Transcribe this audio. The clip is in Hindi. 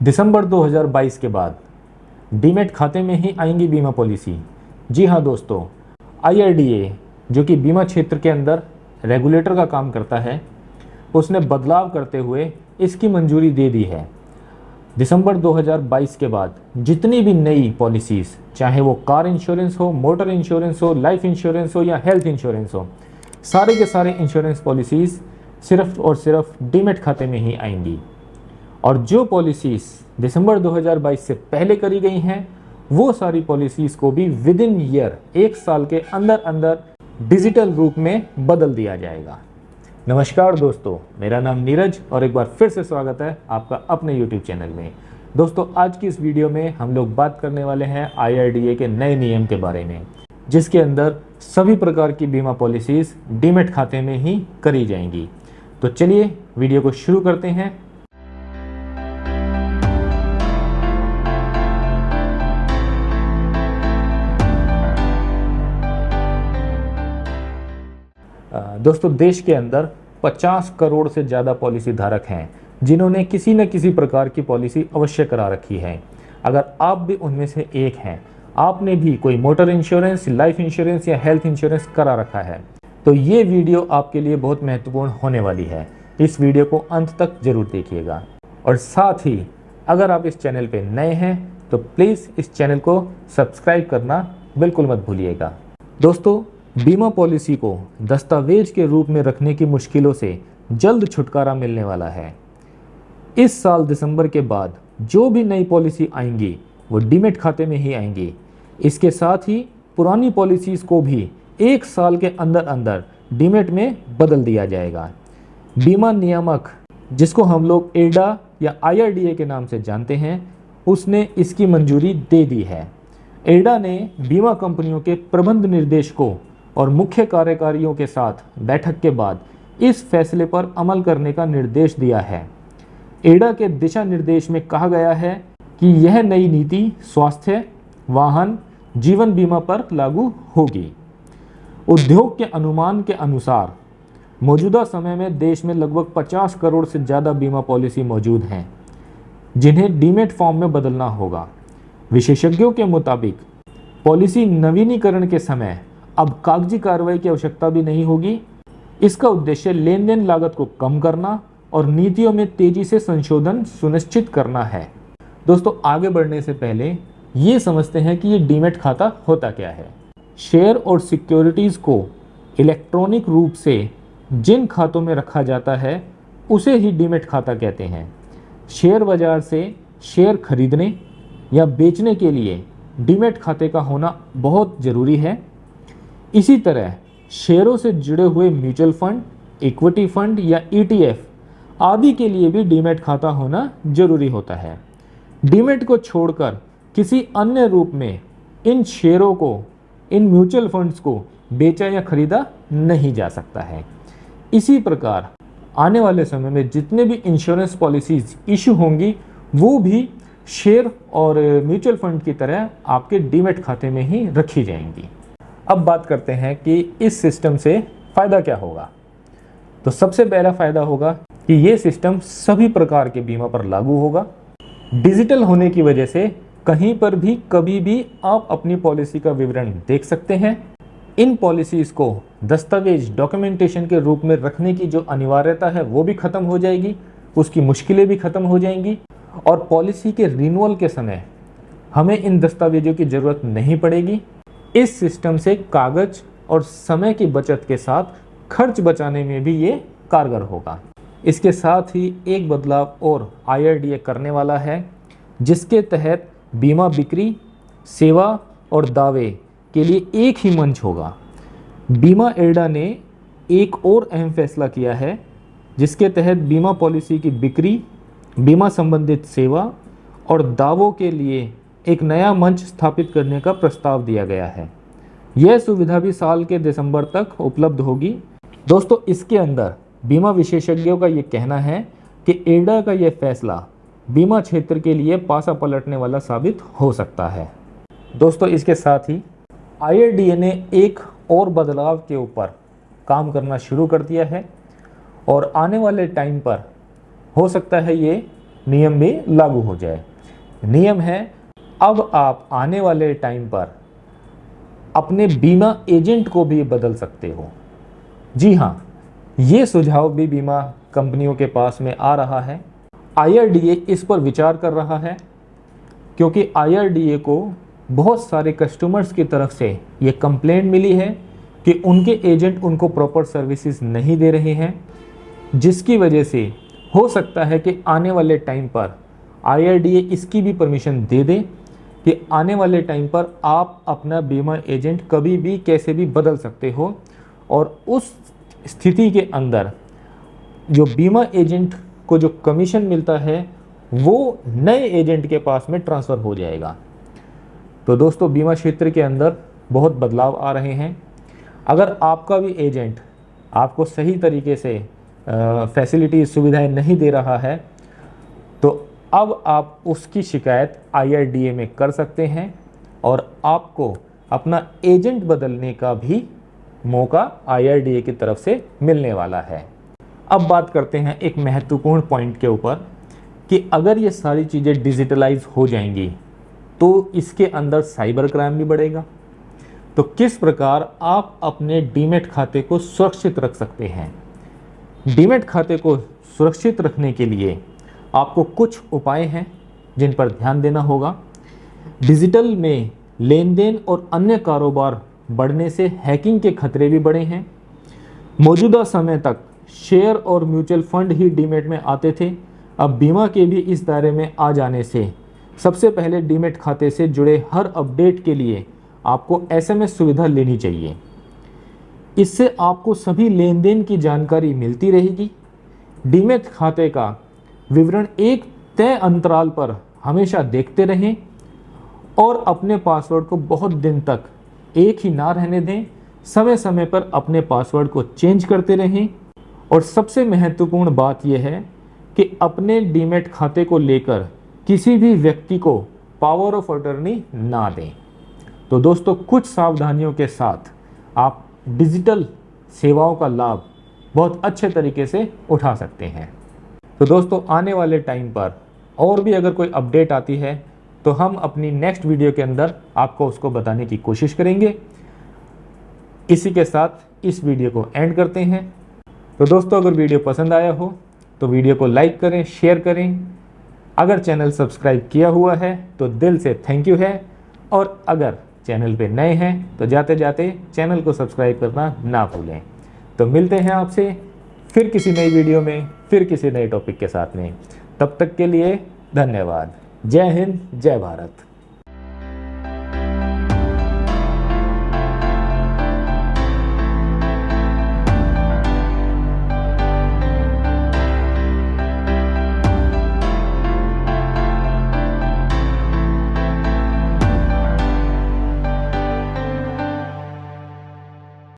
दिसंबर 2022 के बाद डीमैट खाते में ही आएंगी बीमा पॉलिसी। जी हाँ दोस्तों, IRDA जो कि बीमा क्षेत्र के अंदर रेगुलेटर का काम करता है, उसने बदलाव करते हुए इसकी मंजूरी दे दी है। दिसंबर 2022 के बाद जितनी भी नई पॉलिसीज़, चाहे वो कार इंश्योरेंस हो, मोटर इंश्योरेंस हो, लाइफ इंश्योरेंस हो या हेल्थ इंश्योरेंस हो, सारे के सारे इंश्योरेंस पॉलिसीज़ सिर्फ और सिर्फ डीमैट खाते में ही आएंगी। और जो पॉलिसीज़ दिसंबर 2022 से पहले करी गई हैं, वो सारी पॉलिसीज़ को भी विद इन ईयर, एक साल के अंदर अंदर डिजिटल रूप में बदल दिया जाएगा। नमस्कार दोस्तों, मेरा नाम नीरज और एक बार फिर से स्वागत है आपका अपने YouTube चैनल में। दोस्तों, आज की इस वीडियो में हम लोग बात करने वाले हैं IRDA के नए नियम के बारे में, जिसके अंदर सभी प्रकार की बीमा पॉलिसीज़ डीमैट खाते में ही करी जाएंगी। तो चलिए वीडियो को शुरू करते हैं। दोस्तों, देश के अंदर 50 करोड़ से ज़्यादा पॉलिसी धारक हैं जिन्होंने किसी न किसी प्रकार की पॉलिसी अवश्य करा रखी है। अगर आप भी उनमें से एक हैं, आपने भी कोई मोटर इंश्योरेंस, लाइफ इंश्योरेंस या हेल्थ इंश्योरेंस करा रखा है, तो ये वीडियो आपके लिए बहुत महत्वपूर्ण होने वाली है। इस वीडियो को अंत तक जरूर देखिएगा। और साथ ही अगर आप इस चैनल पर नए हैं तो प्लीज़ इस चैनल को सब्सक्राइब करना बिल्कुल मत भूलिएगा। दोस्तों, बीमा पॉलिसी को दस्तावेज के रूप में रखने की मुश्किलों से जल्द छुटकारा मिलने वाला है। इस साल दिसंबर के बाद जो भी नई पॉलिसी आएंगी वो डीमैट खाते में ही आएंगी। इसके साथ ही पुरानी पॉलिसीज़ को भी एक साल के अंदर अंदर डीमैट में बदल दिया जाएगा। बीमा नियामक, जिसको हम लोग एडा या IRDA के नाम से जानते हैं, उसने इसकी मंजूरी दे दी है। एडा ने बीमा कंपनियों के प्रबंध निर्देशकों और मुख्य कार्यकारियों के साथ बैठक के बाद इस फैसले पर अमल करने का निर्देश दिया है। एडा के दिशा निर्देश में कहा गया है कि यह नई नीति स्वास्थ्य, वाहन, जीवन बीमा पर लागू होगी। उद्योग के अनुमान के अनुसार मौजूदा समय में देश में लगभग 50 करोड़ से ज़्यादा बीमा पॉलिसी मौजूद हैं, जिन्हें डीमैट फॉर्म में बदलना होगा। विशेषज्ञों के मुताबिक पॉलिसी नवीनीकरण के समय अब कागजी कार्रवाई की आवश्यकता भी नहीं होगी। इसका उद्देश्य लेन देन लागत को कम करना और नीतियों में तेजी से संशोधन सुनिश्चित करना है। दोस्तों, आगे बढ़ने से पहले ये समझते हैं कि ये डीमैट खाता होता क्या है। शेयर और सिक्योरिटीज़ को इलेक्ट्रॉनिक रूप से जिन खातों में रखा जाता है उसे ही डीमैट खाता कहते हैं। शेयर बाजार से शेयर खरीदने या बेचने के लिए डीमैट खाते का होना बहुत ज़रूरी है। इसी तरह शेयरों से जुड़े हुए म्यूचुअल फंड, इक्विटी फंड या ETF आदि के लिए भी डीमैट खाता होना जरूरी होता है। डीमैट को छोड़कर किसी अन्य रूप में इन शेयरों को, इन म्यूचुअल फंड्स को बेचा या खरीदा नहीं जा सकता है। इसी प्रकार आने वाले समय में जितने भी इंश्योरेंस पॉलिसीज इशू होंगी वो भी शेयर और म्यूचुअल फंड की तरह आपके डीमैट खाते में ही रखी जाएंगी। अब बात करते हैं कि इस सिस्टम से फ़ायदा क्या होगा। तो सबसे पहला फ़ायदा होगा कि ये सिस्टम सभी प्रकार के बीमा पर लागू होगा। डिजिटल होने की वजह से कहीं पर भी कभी भी आप अपनी पॉलिसी का विवरण देख सकते हैं। इन पॉलिसीज़ को दस्तावेज, डॉक्यूमेंटेशन के रूप में रखने की जो अनिवार्यता है वो भी ख़त्म हो जाएगी, उसकी मुश्किलें भी ख़त्म हो जाएंगी। और पॉलिसी के रिन्यूअल के समय हमें इन दस्तावेजों की ज़रूरत नहीं पड़ेगी। इस सिस्टम से कागज और समय की बचत के साथ खर्च बचाने में भी ये कारगर होगा। इसके साथ ही एक बदलाव और IRDA करने वाला है, जिसके तहत बीमा बिक्री, सेवा और दावे के लिए एक ही मंच होगा। बीमा एडा ने एक और अहम फैसला किया है, जिसके तहत बीमा पॉलिसी की बिक्री, बीमा संबंधित सेवा और दावों के लिए एक नया मंच स्थापित करने का प्रस्ताव दिया गया है। यह सुविधा भी साल के दिसंबर तक उपलब्ध होगी। दोस्तों, इसके अंदर बीमा विशेषज्ञों का ये कहना है कि एडा का यह फैसला बीमा क्षेत्र के लिए पासा पलटने वाला साबित हो सकता है। दोस्तों, इसके साथ ही IRDA ने एक और बदलाव के ऊपर काम करना शुरू कर दिया है और आने वाले टाइम पर हो सकता है ये नियम भी लागू हो जाए। नियम है, अब आप आने वाले टाइम पर अपने बीमा एजेंट को भी बदल सकते हो। जी हाँ, ये सुझाव भी बीमा कंपनियों के पास में आ रहा है। IRDA इस पर विचार कर रहा है, क्योंकि IRDA को बहुत सारे कस्टमर्स की तरफ से ये कंप्लेंट मिली है कि उनके एजेंट उनको प्रॉपर सर्विसेज नहीं दे रहे हैं, जिसकी वजह से हो सकता है कि आने वाले टाइम पर IRDA इसकी भी परमिशन दे दे कि आने वाले टाइम पर आप अपना बीमा एजेंट कभी भी कैसे भी बदल सकते हो, और उस स्थिति के अंदर जो बीमा एजेंट को जो कमीशन मिलता है वो नए एजेंट के पास में ट्रांसफ़र हो जाएगा। तो दोस्तों, बीमा क्षेत्र के अंदर बहुत बदलाव आ रहे हैं। अगर आपका भी एजेंट आपको सही तरीके से फैसिलिटी सुविधाएं नहीं दे रहा है, तो अब आप उसकी शिकायत IRDA में कर सकते हैं और आपको अपना एजेंट बदलने का भी मौका IRDA की तरफ से मिलने वाला है। अब बात करते हैं एक महत्वपूर्ण पॉइंट के ऊपर कि अगर ये सारी चीज़ें डिजिटलाइज हो जाएंगी तो इसके अंदर साइबर क्राइम भी बढ़ेगा। तो किस प्रकार आप अपने डीमैट खाते को सुरक्षित रख सकते हैं? डीमैट खाते को सुरक्षित रखने के लिए आपको कुछ उपाय हैं जिन पर ध्यान देना होगा। डिजिटल में लेन देन और अन्य कारोबार बढ़ने से हैकिंग के खतरे भी बढ़े हैं। मौजूदा समय तक शेयर और म्यूचुअल फंड ही डीमैट में आते थे, अब बीमा के भी इस दायरे में आ जाने से सबसे पहले डीमैट खाते से जुड़े हर अपडेट के लिए आपको SMS सुविधा लेनी चाहिए। इससे आपको सभी लेन देन की जानकारी मिलती रहेगी। डीमैट खाते का विवरण एक तय अंतराल पर हमेशा देखते रहें और अपने पासवर्ड को बहुत दिन तक एक ही ना रहने दें। समय समय पर अपने पासवर्ड को चेंज करते रहें। और सबसे महत्वपूर्ण बात यह है कि अपने डीमैट खाते को लेकर किसी भी व्यक्ति को पावर ऑफ अटॉर्नी ना दें। तो दोस्तों, कुछ सावधानियों के साथ आप डिजिटल सेवाओं का लाभ बहुत अच्छे तरीके से उठा सकते हैं। तो दोस्तों, आने वाले टाइम पर और भी अगर कोई अपडेट आती है तो हम अपनी नेक्स्ट वीडियो के अंदर आपको उसको बताने की कोशिश करेंगे। इसी के साथ इस वीडियो को एंड करते हैं। तो दोस्तों, अगर वीडियो पसंद आया हो तो वीडियो को लाइक करें, शेयर करें। अगर चैनल सब्सक्राइब किया हुआ है तो दिल से थैंक यू है, और अगर चैनल पे नए हैं तो जाते जाते चैनल को सब्सक्राइब करना ना भूलें। तो मिलते हैं आपसे फिर किसी नई वीडियो में, फिर किसी नए टॉपिक के साथ में। तब तक के लिए धन्यवाद। जय हिंद, जय भारत।